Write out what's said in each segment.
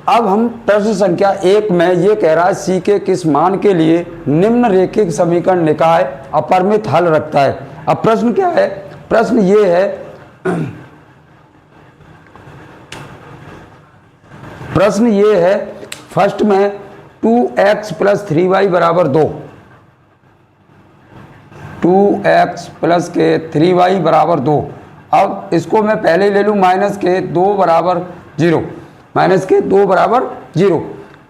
अब हम प्रश्न संख्या 1 में ये कह रहा है सी के किस मान के लिए निम्न रेखिक समीकरण निकाय अपरिमित हल रखता है। अब प्रश्न क्या है, प्रश्न ये है, प्रश्न ये है फर्स्ट में 2x प्लस 3y बराबर 2, 2x प्लस के 3y बराबर 2। अब इसको मैं पहले ही ले लूँ माइनस के 2 बराबर 0, माइनस के 2 बराबर 0,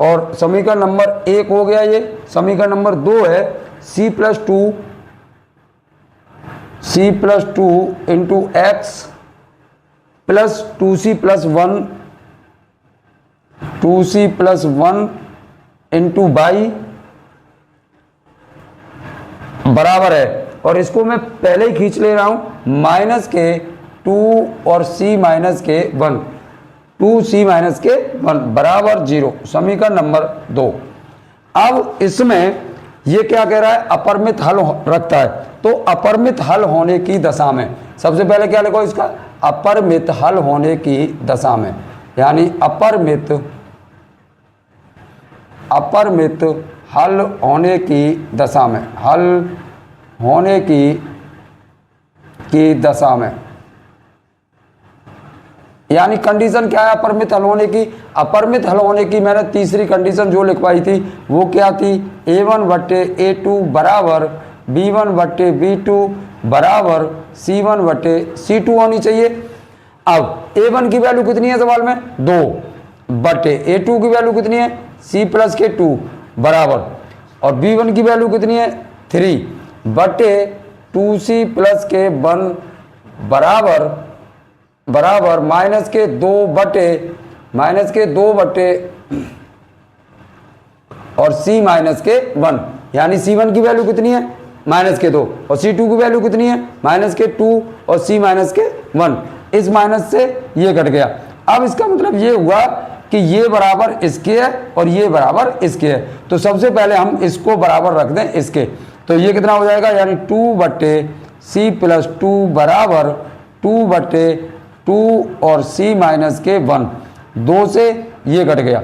और समीकरण नंबर 1 हो गया ये। समीकरण नंबर 2 है c plus 2 into x plus 2c plus 1 into by बराबर है, और इसको मैं पहले ही खींच ले रहा हूं माइनस के 2 और c माइनस के 1, 2c माइनस के 1 बराबर 0, समीकरण नंबर 2। अब इसमें ये क्या कह रहा है, अपरिमित हल रखता है। तो अपरिमित हल होने की दशा में सबसे पहले क्या लिखो इसका, अपरिमित हल होने की दशा में, यानी अपरिमित हल होने की दशा में, हल होने की दशा में, यानी कंडीशन क्या है अपरिमित हल होने की। अपरिमित हल होने की मैंने तीसरी कंडीशन जो लिखवाई थी वो क्या थी, a1 बट्टे a2 बराबर b1 बट्टे b2 बराबर c1 बट्टे c2 होनी चाहिए। अब a1 की वैल्यू कितनी है सवाल में, 2 बट्टे a2 की वैल्यू कितनी है, c प्लस के 2 बराबर, और b1 की वैल्यू कितनी है, 3 बट्टे 2c प्लस के 1 बराबर माइनस के 2 बट्टे और c माइनस के 1, यानी c1 की वैल्यू कितनी है, माइनस के 2, और c2 की वैल्यू कितनी है, माइनस के 2 और c माइनस के 1। इस माइनस से ये कट गया। अब इसका मतलब ये हुआ कि ये बराबर इसके है और ये बराबर इसके है, तो सबसे पहले हम इसको बराबर रख दें इसके, तो ये कितना हो जाएगा, यानी 2 बट्टे c प्लस 2 बराबर 2 बट्टे 2 और c माइनस के 1, 2 से ये कट गया,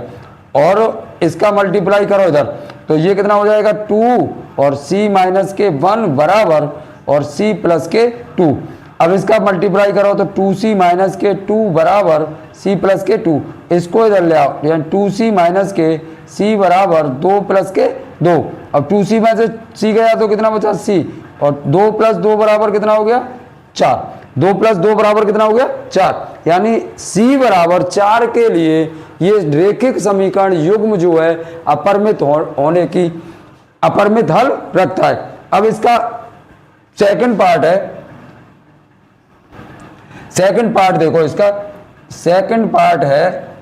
और इसका मल्टीप्लाई करो इधर, तो ये कितना हो जाएगा 2 और c माइनस के 1 बराबर और c प्लस के 2। अब इसका मल्टीप्लाई करो तो 2c माइनस के 2 बराबर c प्लस के 2, इसको इधर ले आओ, यानी 2c माइनस के c बराबर 2 प्लस के 2। अब 2c में से c गया तो कितना बचा, c, और 2 प्लस 2 बराबर कितना हो गया, 4, 2 प्लस 2 बराबर कितना हो गया, 4, यानी c बराबर 4 के लिए ये रेखिक समीकरण युग्म जो है अपरिमित होने की अपरिमित हल रखता है। अब इसका सेकंड पार्ट है, सेकंड पार्ट देखो, इसका सेकंड पार्ट है,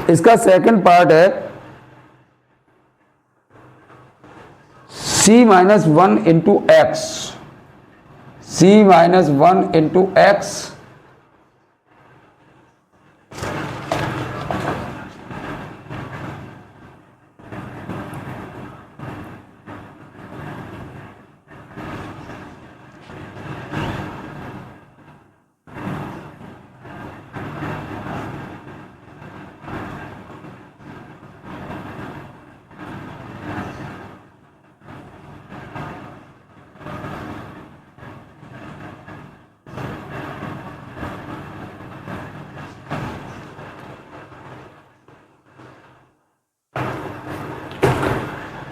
इसका सेकंड पार्ट है c minus 1 into x, c minus 1 into x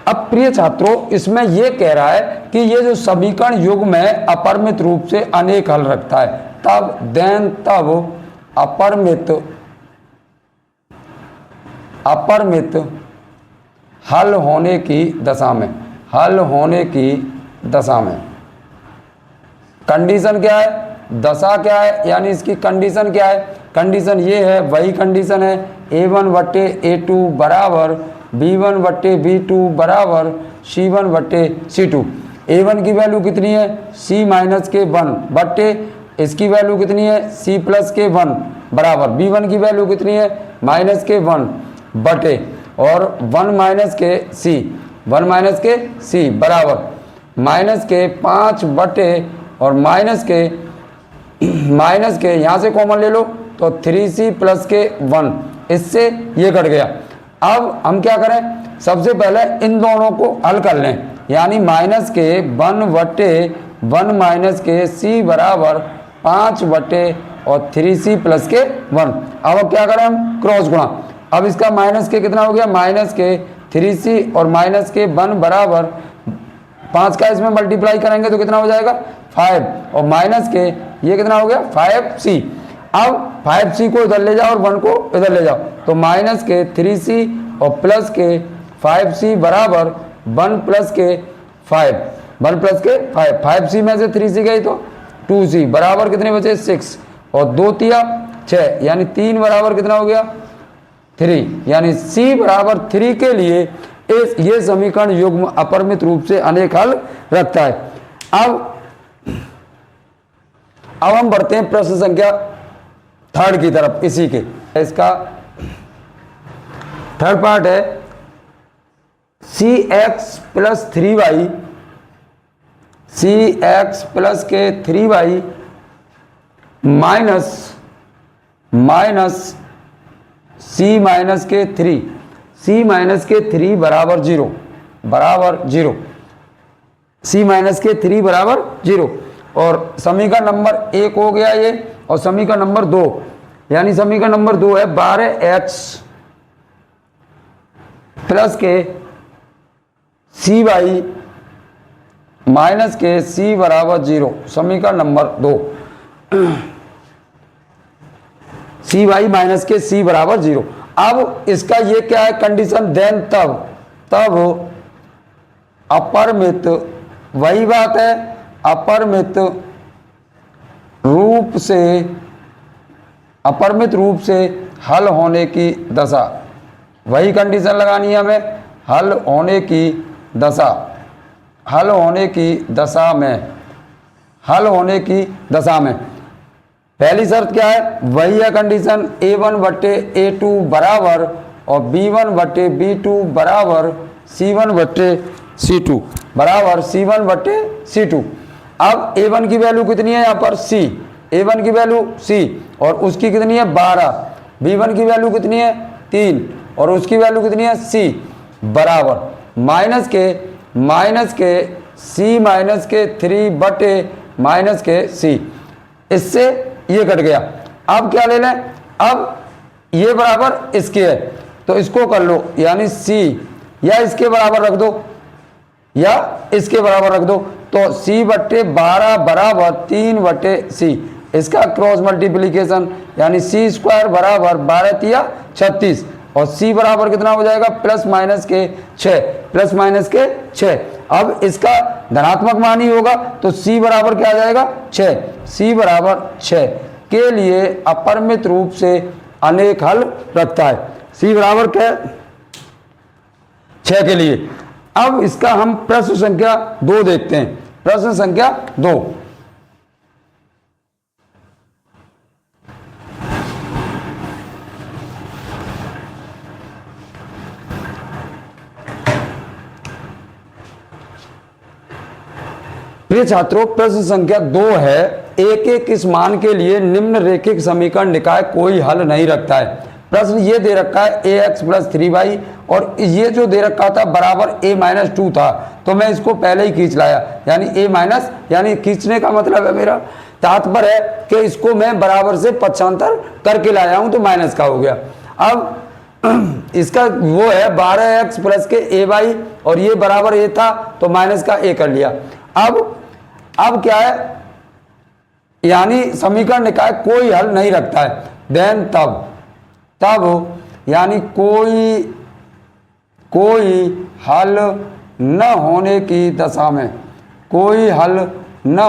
अब प्रिय छात्रों, इसमें यह कह रहा है कि ये जो समीकरण युग्म है अपरिमित रूप से अनेक हल रखता है, तब अपरिमित हल होने की दशा में, कंडीशन क्या है, दशा क्या है, यानी इसकी कंडीशन क्या है, कंडीशन ये है, वही कंडीशन है a1 बट्टे a2 बराबर b1 बट्टे b2 बराबर c1 बट्टे c2। a1 की वैल्यू कितनी है, c माइनस के 1 बट्टे इसकी वैल्यू कितनी है, c प्लस के 1 बराबर b1 की वैल्यू कितनी है, माइनस के 1 बटे और 1 माइनस के c बराबर माइनस के 5 बटे और माइनस के यहाँ से कॉमन ले लो तो 3c प्लस के 1, इससे ये कट गया। अब हम क्या करें, सबसे पहले इन दोनों को हल कर लें, यानी माइनस के 1/1 माइनस के c बराबर 5/, और 3c प्लस के 1। अब क्या करें हम, क्रॉस गुणा। अब इसका माइनस के कितना हो गया, माइनस के 3c और माइनस के 1 बराबर 5 का इसमें मल्टीप्लाई करेंगे तो कितना हो जाएगा 5, और माइनस के ये कितना हो गया 5c। अब 5c को इधर ले जाओ और 1 को इधर ले जाओ, तो माइनस के 3c और प्लस के 5c बराबर 1 प्लस के 5, 1 प्लस के 5, 5c में से 3c गई तो 2c बराबर कितने बचे 6, और 2 तिया 6, यानी 3 बराबर कितना हो गया 3, यानी c बराबर 3 के लिए ये समीकरण युग्म अपरिमित रूप से अनेक हल रखता है। अब हम बढ़ते हैं प्रश्न संख्या 3 की तरफ। इसी के इसका थर्ड पार्ट है cx plus 3y, cx plus के 3y माइनस c माइनस के 3, c माइनस के 3 बराबर 0, बराबर 0, c माइनस के 3 बराबर 0। और समीकरण नंबर 1 हो गया ये, और समीकरण नंबर 2, यानी समीकरण नंबर 2 है 12x प्लस के cy माइनस के c बराबर 0, समीकरण नंबर 2, cy माइनस के c बराबर 0। अब इसका ये क्या है कंडीशन, देन तब अपरिमित, वही बात है, अपरिमित रूप से हल होने की दशा, वही कंडीशन लगानी है हमें, हल होने की दशा में पहली शर्त क्या है, वही है कंडीशन a1/a2 बराबर और b1/b2 बराबर c1/c2 बराबर c1/c2। अब a1 की वैल्यू कितनी है यहाँ पर c, a1 की वैल्यू c और उसकी कितनी है 12, b1 की वैल्यू कितनी है 3 और उसकी वैल्यू कितनी है c, बराबर माइनस के c माइनस के 3 माइनस के c, इससे ये कट गया। अब क्या ले लें, अब ये बराबर इसके है तो इसको कर लो, यानी c या इसके बराबर रख दो या इसके बराबर रख दो, तो c/12 बराबर 3/c, इसका क्रॉस मल्टीप्लीकेशन, यानी c स्क्वायर बराबर 12 तिया 36 और c बराबर कितना हो जाएगा प्लस माइनस के 6। अब इसका धनात्मक मान ही होगा तो c बराबर क्या आ जाएगा 6, c बराबर 6 के लिए अपरिमित रूप से अनेक हल रखता है, c बराबर क्या 6 के लिए। अब इसका हम प्रश्न संख्या 2 देखते हैं। प्रश्न संख्या 2, प्रिय छात्रों प्रश्न संख्या 2 है, एक इस मान के लिए निम्न रेखिक समीकरण निकाय कोई हल नहीं रखता है। प्रश्न ये दे रखा है ax प्लस 3y और ये जो दे रखा था बराबर a-2 था, तो मैं इसको पहले ही खींच लाया, यानी a- यानी खींचने का मतलब है मेरा तात्पर्य है कि इसको मैं बराबर से पक्षांतर करके लाया हूं तो माइनस का हो गया। अब इसका वो है 12x प्लस के ay और ये बराबर a था तो माइनस का a कर लिया। अब क्या है, यानी समीकरण निकाय कोई हल नहीं रखता है, देन तब यानी कोई हल न होने की दशा में, कोई हल न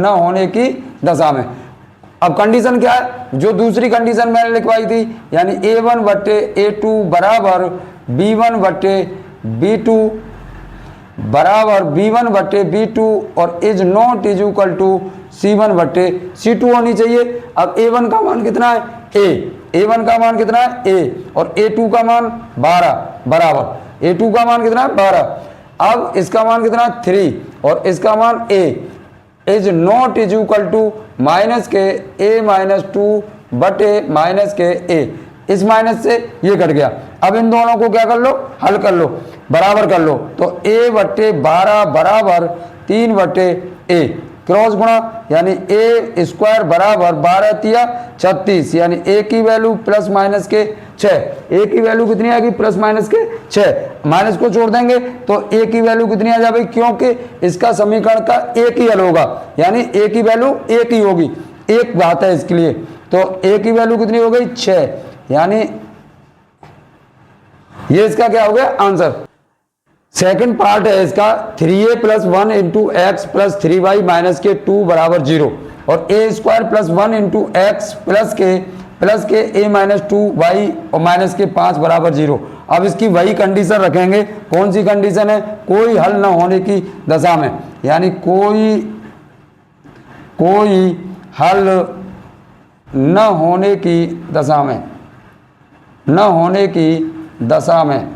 होने की दशा में अब कंडीशन क्या है, जो दूसरी कंडीशन मैंने लिखवाई थी, यानी a1/a2 बराबर b1/b2 बराबर b1/b2 और is not is equal to c1/c2 होनी चाहिए। अब a1 का मान कितना है a1 का मान कितना है a और a2 का मान 12 बराबर a2 का मान कितना है 12। अब इसका मान कितना है 3 और इसका मान a is not is equal to minus k a minus two बटे माइनस के ए। इस माइनस से ये कट गया। अब इन दोनों को क्या कर लो, हल कर लो, बराबर कर लो। तो a बटे 12 बराबर 3 बटे a, क्रॉस गुणा यानी a स्क्वायर बराबर 12 तिया 36, यानी a की वैल्यू प्लस माइनस के 6। a की वैल्यू कितनी आएगी, प्लस माइनस के 6। माइनस को छोड़ देंगे तो a की वैल्यू कितनी आ जाएगी, क्योंकि इसका समीकरण का एक ही हल होगा, यानी a की वैल्यू एक ही होगी, एक बात है इसके लिए। तो a की वैल्यू कितनी हो गई, 6, यानी ये इसका क्या हो गया आंसर। सेकंड पार्ट है इसका 3a plus 1 into x plus 3y minus k 2 बराबर 0 और a square plus 1 into x plus के a माइनस 2y और माइनस के 5 बराबर 0। अब इसकी वही कंडीशन रखेंगे। कौन सी कंडीशन है, कोई हल न होने की दशा में, यानी कोई हल न होने की दशा में, न होने की दशा में,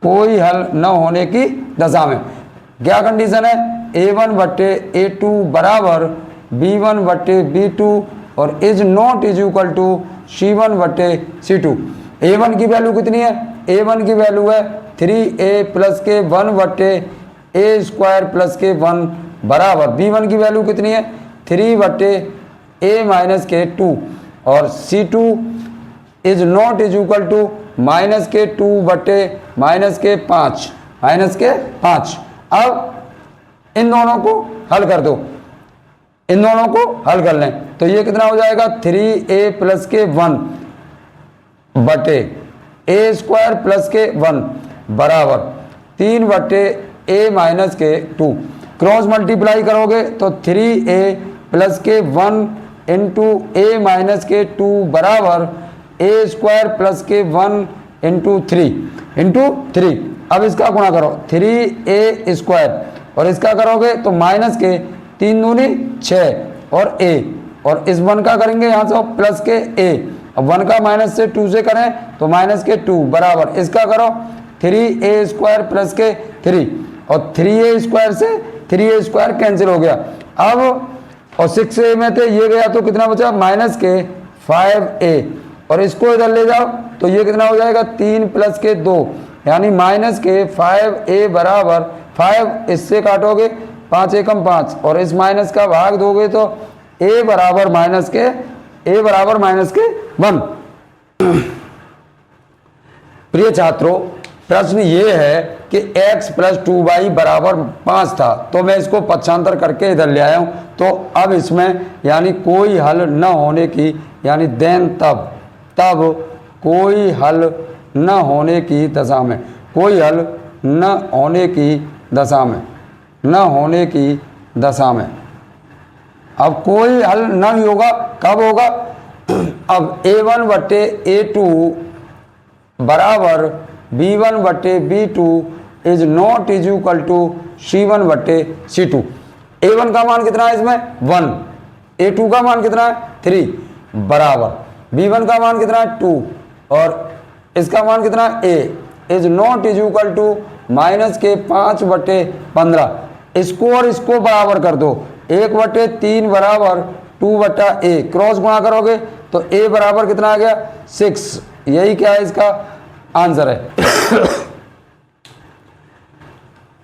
कोई हल न होने की दशा में क्या कंडीशन है, a1 बटे a2 बराबर b1 बटे b2 और is not is equal to c1 बटे c2। a1 की वैल्यू कितनी है, a1 की वैल्यू है 3a प्लस के 1 बटे a स्क्वायर प्लस के 1 बराबर b1 की वैल्यू कितनी है 3 बटे a माइनस के 2 और c2 is not is equal to minus k 2 बटे माइनस के 5, माइनस के 5। अब इन दोनों को हल कर दो, इन दोनों को हल कर लें तो ये कितना हो जाएगा 3a प्लस के 1 बटे a स्क्वायर प्लस के 1 बराबर 3 बटे a minus k 2। Cross multiply करोगे तो 3a प्लस के 1 इंटू a माइनस के 2 बराबर a स्क्वायर प्लस के 1 इंटू 3। अब इसका गुणा करो 3a स्क्वायर और इसका करोगे तो माइनस के 3 दूनी 6 और a और इस 1 का करेंगे यहाँ से प्लस के a। अब 1 का माइनस से 2 से करें तो माइनस के 2 बराबर इसका करो 3a स्क्वायर प्लस के 3 और 3a स्क्वायर से 3a स्क्वायर कैंसिल हो गया। अब और 6a में थे ये गया तो कितना बचा माइनस के 5a और इसको इधर ले जाओ तो ये कितना हो जाएगा 3 प्लस के 2 यानी माइनस के 5a बराबर 5 इससे काटोगे 5 एकम 5 और इस माइनस का भाग दोगे तो a बराबर माइनस के 1। प्रिय छात्रों प्रश्न ये है कि x प्लस 2y बराबर 5 था तो मैं इसको पक्षांतर करके इधर ले आया हूं। तो अब इसमें यानी कोई हल न होने की यानी देन तब कोई हल न होने की दशा में, कोई हल न होने की दशा में, न होने की दशा में। अब कोई हल नहीं होगा, कब होगा, अब a1 बटे a2 बराबर b1 बटे b2 is not is equal to c1 बटे c2। a1 का मान कितना है इसमें 1, a2 का मान कितना है 3 बराबर b1 का मान कितना है 2 और इसका मान कितना है a is not is equal to minus k 5 बटे 15। इसको और इसको बराबर कर दो 1 बटे 3 बराबर 2 बटा a, क्रॉस गुणा करोगे तो a बराबर कितना आ गया 6। यही क्या है इसका आंसर है।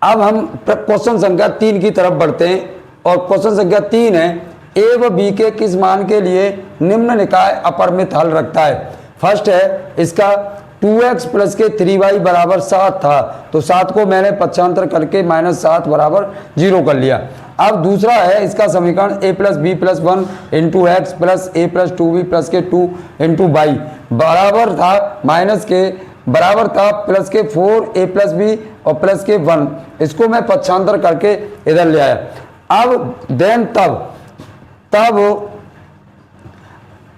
अब हम क्वेश्चन संख्या 3 की तरफ बढ़ते हैं और क्वेश्चन संख्या 3 है a व b के किस मान के लिए निम्न निकाय अपरिमित हल रखता है। फर्स्ट है इसका 2x प्लस के 3y बराबर 7 था तो 7 को मैंने पक्षांतर करके -7 बराबर 0 कर लिया। अब दूसरा है इसका समीकरण a plus b plus 1 into x plus a plus 2b plus k 2 into by बराबर था माइनस के बराबर था प्लस के 4a प्लस बी और प्लस के 1। इसको मैं पक्षांतर करके इधर ले आया। अब देन तब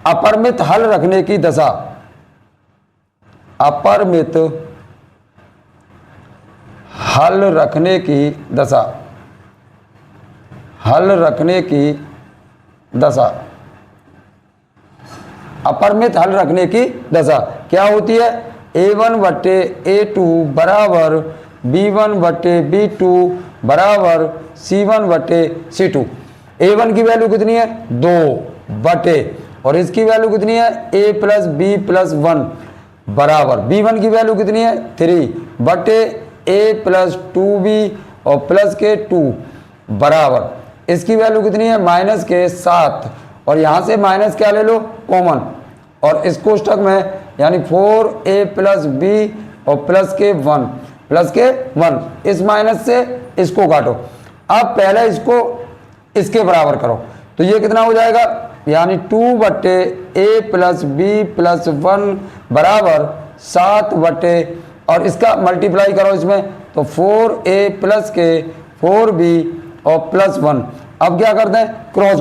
अपरिमित हल रखने की दशा, अपरिमित हल रखने की दशा, हल रखने की दशा, अपरिमित हल रखने की दशा क्या होती है a1 बटे a2 बराबर b1 बटे b2 बराबर C1 बटे C2। A1 की वैल्यू कितनी है 2 बटे, और इसकी वैल्यू कितनी है A प्लस बी प्लस 1 बराबर B1 की वैल्यू कितनी है 3 बटे A प्लस 2B और प्लस के 2 बराबर इसकी वैल्यू कितनी है माइनस के 7, और यहाँ से माइनस क्या ले लो कॉमन, और इस कोष्टक में यानी 4A प्लस बी और प्लस के 1 इस माइनस से इसको काटो। अब पहले इसको इसके बराबर करो तो ये कितना हो जाएगा, यानी 2 बटे A प्लस बी प्लस 1 बराबर 7 बटे, और इसका मल्टीप्लाई करो इसमें तो 4A प्लस के 4B और प्लस 1। अब क्या करते हैं क्रॉस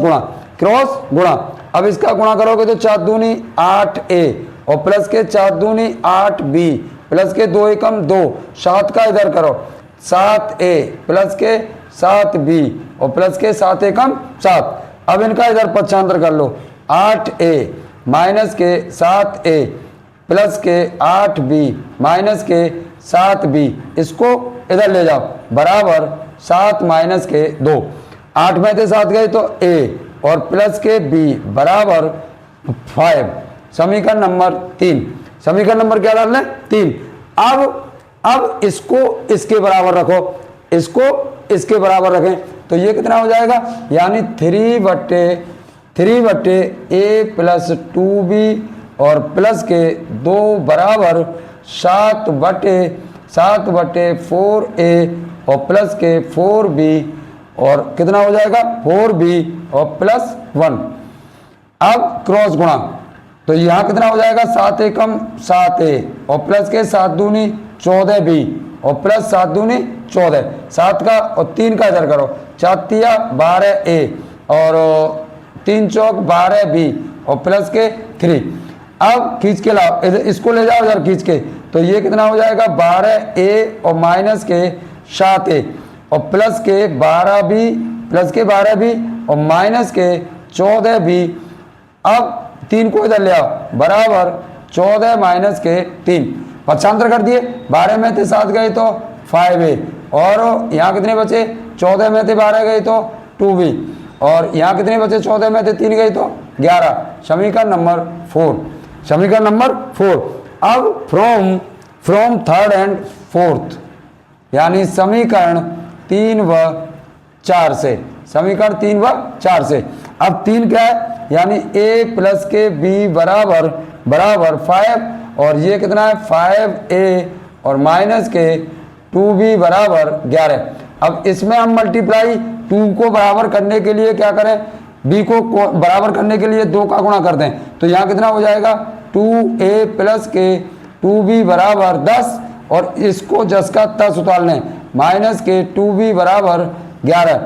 गुणा। अब इसका गुणा करोगे तो 4 दूनी 8A और प्लस के 4 दूनी 8B प्लस के 2 एकम 2, 7 का इधर करो 7A प्लस के 7B और प्लस के 7 एकम 7। अब इनका इधर पक्षांतर कर लो 8A माइनस के 7A प्लस के 8B माइनस के 7B, इसको इधर ले जाओ बराबर 7 माइनस के 2, 8 में से 7 गए तो A और प्लस के B बराबर 5। समीकरण नंबर 3, समीकरण नंबर क्या डालना है 3। अब इसको इसके बराबर रखो, इसको इसके बराबर रखें तो ये कितना हो जाएगा, यानी 3 बटे A प्लस 2B और प्लस के 2 बराबर 7 बटे 4A और प्लस के 4B और कितना हो जाएगा 4B और प्लस 1। अब क्रॉस गुणा तो यहाँ कितना हो जाएगा 7 एकम 7A और प्लस के 7 दूनी 14B और प्लस 7 दूनी 14, 7 का और 3 का इधर करो 4 तिया 12A और 3 चौक 12B और प्लस के 3। अब खींच के लाओ, इसको ले जाओ इधर खींच के तो ये कितना हो जाएगा 12A और माइनस के 7A और प्लस के 12B और माइनस के 14B। अब 3 को इधर ले आओ बराबर 14 माइनस के 3, पक्षांतर कर दिए 12 में से 7 गए तो 5A और यहाँ कितने बचे 14 में से 12 गए तो 2B और यहाँ कितने बचे 14 में से 3 गए तो 11। समीकरण नंबर 4। अब फ्रॉम थर्ड एंड फोर्थ यानी समीकरण 3 व 4 से, समीकरण 3 व 4 से। अब 3 क्या है, यानी A प्लस के B बराबर 5 और ये कितना है 5A और माइनस के 2B बराबर 11। अब इसमें हम मल्टीप्लाई 2 को बराबर करने के लिए क्या करें, B को बराबर करने के लिए 2 का गुणा कर दें तो यहाँ कितना हो जाएगा 2A प्लस के 2B बराबर 10 और इसको 10 का 10 उतार लें माइनस के 2B बराबर 11।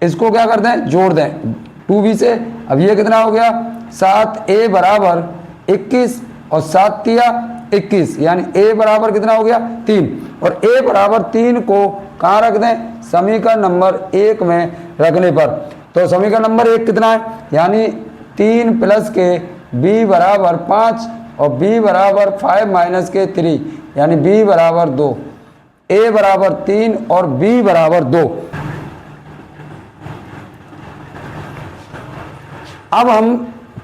इसको क्या कर दें जोड़ दें 2B से। अब ये कितना हो गया 7A बराबर 21 और 7 तिया 21 यानी A बराबर कितना हो गया 3 और A बराबर 3 को कहाँ रख दें समीकरण नंबर 1 में रखने पर। तो समीकरण नंबर 1 कितना है, यानी 3 प्लस के B बराबर 5 और B बराबर 5 माइनस के 3 यानी B बराबर 2, A बराबर 3 और B बराबर 2। अब हम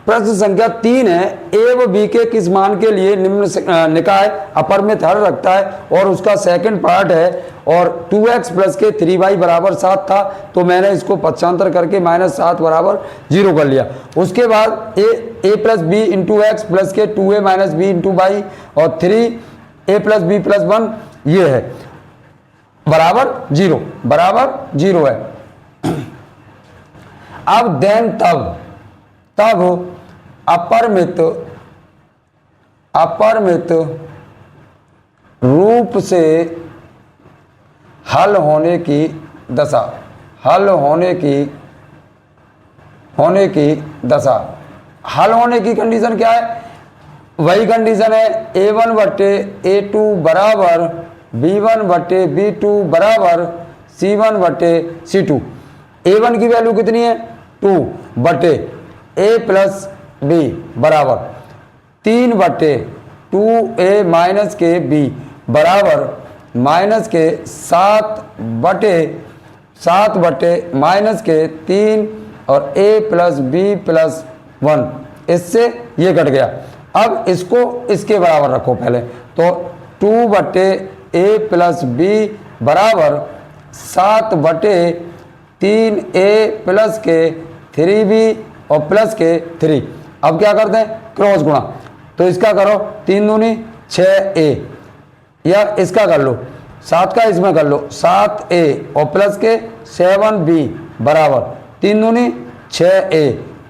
प्रश्न संख्या 3 है, A व B के किस मान के लिए निम्न निकाय अपरिमित हल रखता है और उसका सेकंड पार्ट है और 2x प्लस के 3y बराबर 7 था तो मैंने इसको पक्षांतर करके -7 बराबर 0 कर लिया। उसके बाद a plus b into x plus k 2a minus b into Y और 3a प्लस बी प्लस 1 ये है बराबर 0 है। अब देन तब अपरिमित रूप से हल होने की दशा, हल होने की कंडीशन क्या है, वही कंडीशन है a1 बटे a2 बराबर b1 बटे b2 बराबर c1 बटे c2। a1 की वैल्यू कितनी है 2 बटे a प्लस b बराबर 3 बटे 2a माइनस के b बराबर माइनस के 7 बटे 7 बटे माइनस के 3 और a प्लस बी प्लस 1, इससे ये कट गया। अब इसको इसके बराबर रखो पहले, तो 2 बटे a प्लस बी बराबर 7 बटे 3a प्लस के 3b और प्लस के 3। अब क्या करते हैं, क्रॉस गुणा, तो इसका करो 3 दूनी 6a, या इसका कर लो 7 का इसमें कर लो 7a और प्लस के 7b बराबर 3 दूनी 6a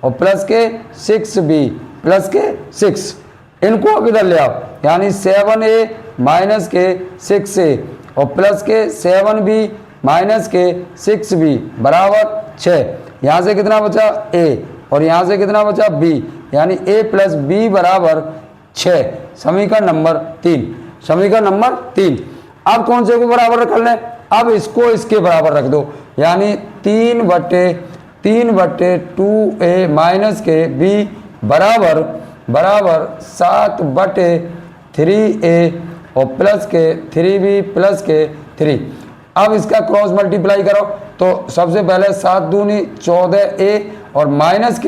और प्लस के 6b प्लस के 6। इनको अब इधर ले आओ, यानी 7a माइनस के 6a और प्लस के 7b माइनस के 6b बराबर 6। यहाँ से कितना बचा a और यहाँ से कितना बचा b, यानी a प्लस b बराबर 6। समीकरण नंबर 3, समीकरण नंबर 3। अब कौन से को बराबर कर लें, अब इसको इसके बराबर रख दो, यानी 3 बटे 2a माइनस के b बराबर 7 बटे 3a और प्लस के 3b प्लस के 3। अब इसका क्रॉस मल्टीप्लाई करो, तो सबसे पहले 7 दूनी 14a और माइनस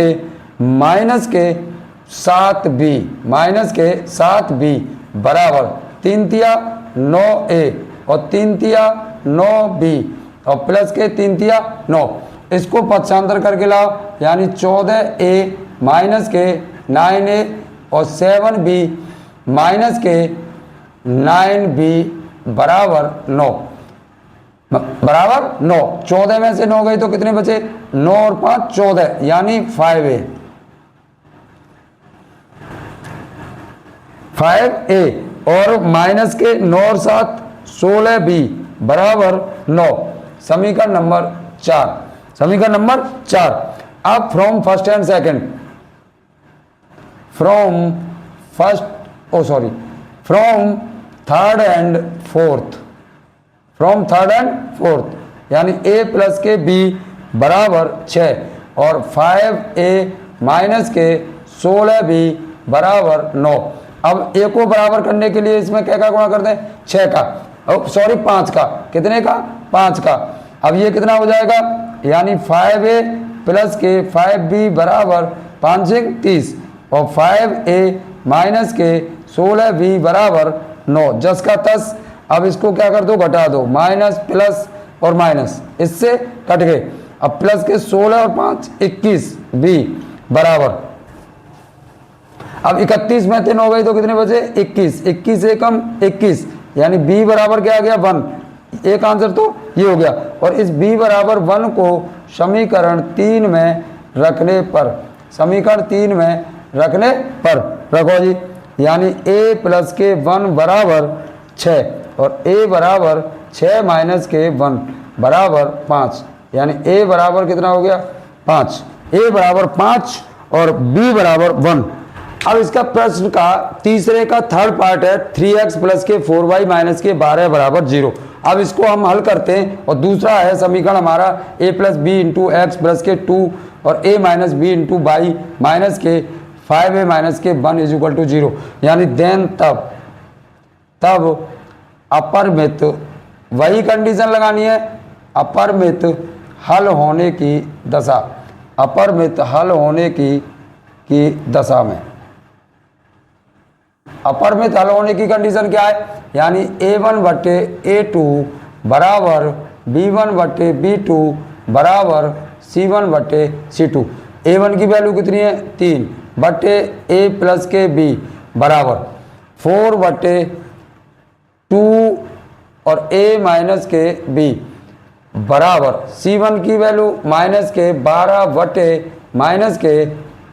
के 7b बराबर 3 तिया 9a और 3 तिया 9b और प्लस के 3 तिया 9। इसको पक्षांतर करके लाओ, यानी 14a माइनस के 9a और 7b माइनस के 9b बराबर 9 बराबर 9। 14 में से 9 गई तो कितने बचे, 9 और 5 14, यानी 5a और माइनस के 9 और 7 16b बराबर 9। समीकरण नंबर 4, समीकरण नंबर 4। अब from first and second, from third and fourth, यानी a प्लस के b बराबर 6 और 5a माइनस के 16b बराबर 9। अब a को बराबर करने के लिए इसमें क्या का गुणा कर दें, 6 का, सॉरी 5 का, कितने का, 5 का। अब ये कितना हो जाएगा, यानी 5a प्लस के 5b बराबर 5 से 30 और 5a माइनस के 16b बराबर 9, जस का तस। अब इसको क्या कर दो, घटा दो, माइनस प्लस और माइनस इससे कट गए। अब प्लस के 16 और 5 21b बराबर, अब 31 में 3 हो गई तो कितने बचे, 21 से कम 21, यानी b बराबर क्या आ गया, 1। एक आंसर तो ये हो गया। और इस b बराबर 1 को समीकरण 3 में रखने पर, समीकरण 3 में रखने पर रखो जी, यानी a प्लस के 1 बराबर 6 और a बराबर 6 माइनस के 1 बराबर 5, यानी a बराबर कितना हो गया, 5। a बराबर 5 और b बराबर 1। अब इसका प्रश्न का तीसरे का थर्ड पार्ट है 3x प्लस के 4y माइनस के 12 बराबर 0। अब इसको हम हल करते हैं, और दूसरा है समीकरण हमारा a plus b into x plus k 2 और a minus b into by minus k 5a minus के 1 इज इक्वल टू 0, यानी देन तब अपरिमित, वही कंडीशन लगानी है, अपरिमित हल होने की दशा, अपरिमित हल होने की दशा में, अपरिमित हल होने की कंडीशन क्या है, यानी a1 बटे a2 बराबर b1 बटे b2 बराबर c1 बटे c2। a1 की वैल्यू कितनी है, 3 बटे a प्लस के b बराबर 4 बटे 2 और a माइनस के b बराबर c1 की वैल्यू माइनस के 12 बटे माइनस के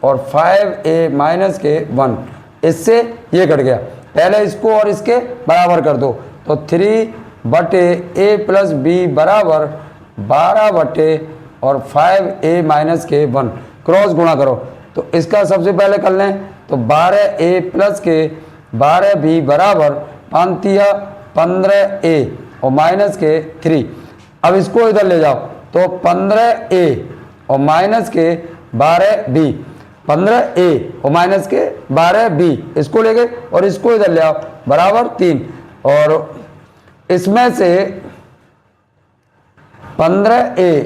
और 5a माइनस के 1, इससे ये कट गया। पहले इसको और इसके बराबर कर दो, तो 3 बटे a प्लस b बराबर 12 बटे और 5a माइनस के 1, क्रॉस गुणा करो, तो इसका सबसे पहले कर लें, तो 12a प्लस के 12b बराबर 15a और माइनस के 3। अब इसको इधर ले जाओ, तो 15a और माइनस के 12b, 15a और माइनस के 12b, इसको ले गए और इसको इधर ले आओ बराबर 3। और इसमें से 15a,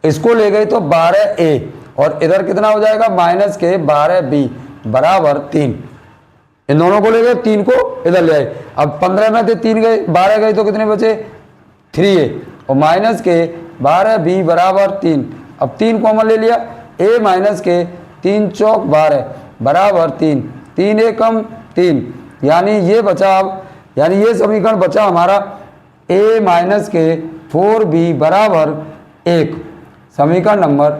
इसको ले गई तो 12a, और इधर कितना हो जाएगा माइनस के 12b बराबर 3। इन दोनों को ले गए, 3 को इधर ले आए। अब 15 में थे 3 गए, 12 गए तो कितने बचे 3a, और माइनस के 12b बराबर 3। अब 3 कॉमन ले लिया, a माइनस के 3 चौक 12 बराबर 3, 3 एकम 3, यानी ये बचा। अब यानी ये समीकरण बचा हमारा a माइनस के 4b बराबर 1, समीकरण नंबर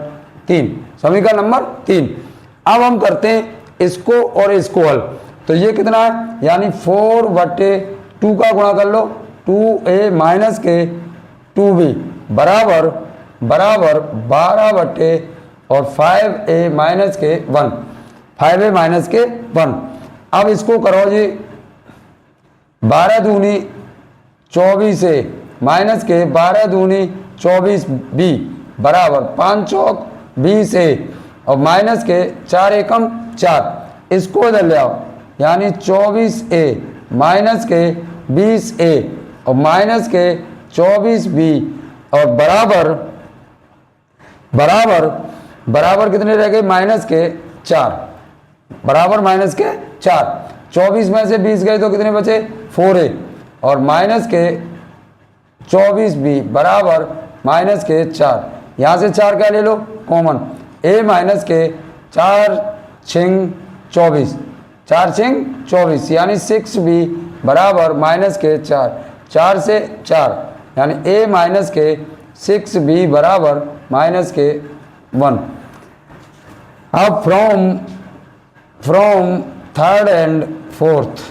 3, समीकरण नंबर 3। अब हम करते हैं इसको और इसको हल। तो ये कितना है, यानी 4/2 का गुणा कर लो, 2a माइनस के 2b बराबर 12 और 5a माइनस के 1, 5a माइनस के 1। अब इसको करो जी, 12 दूनी 24 से माइनस के 12 दूनी 24b बराबर 5 चौक 20a, और माइनस के 4 एकम 4, इसको इधर ले आओ, यानी 24a माइनस के 20a और माइनस के 24b, और बराबर कितने रह गए माइनस के 4, बराबर माइनस के 4। 24 में से 20 गए तो कितने बचे 4a, और माइनस के 24b बराबर माइनस के 4। यहाँ से 4 क्या ले लो कॉमन, a माइनस के 4 छिंग 24, 4 छिंग 24, यानी 6b बराबर माइनस के 4, 4 से 4, यानी a माइनस के 6b बराबर माइनस के 1। अब from third and fourth,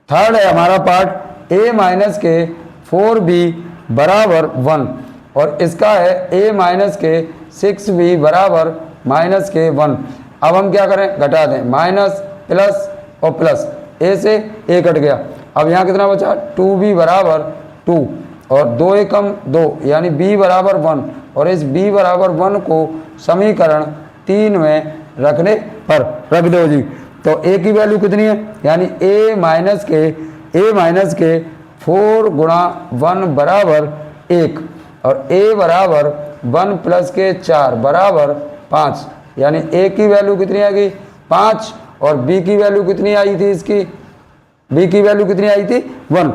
third है हमारा पार्ट, a माइनस के 4b बराबर 1, और इसका है a माइनस के 6b बराबर माइनस के 1। अब हम क्या करें, घटा दें, माइनस प्लस और प्लस, a से a कट गया। अब यहाँ कितना बचा 2b बराबर 2, और 2 एकम 2, यानी b बराबर 1, और इस b बराबर 1 को समीकरण 3 में रखने पर रख दो जी। तो a की वैल्यू कितनी है, यानी a माइनस के 4 गुणा 1 बराबर 1, और a बराबर 1 प्लस के 4 बराबर 5, यानी a की वैल्यू कितनी आ गई 5, और b की वैल्यू कितनी आई थी, इसकी b की वैल्यू कितनी आई थी 1,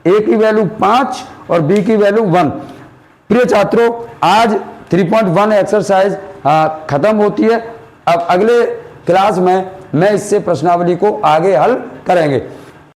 a की वैल्यू 5 और b की वैल्यू 1। प्रिय छात्रों, आज 3.1 एक्सरसाइज खत्म होती है। अब अगले क्लास में मैं इससे प्रश्नावली को आगे हल करेंगे।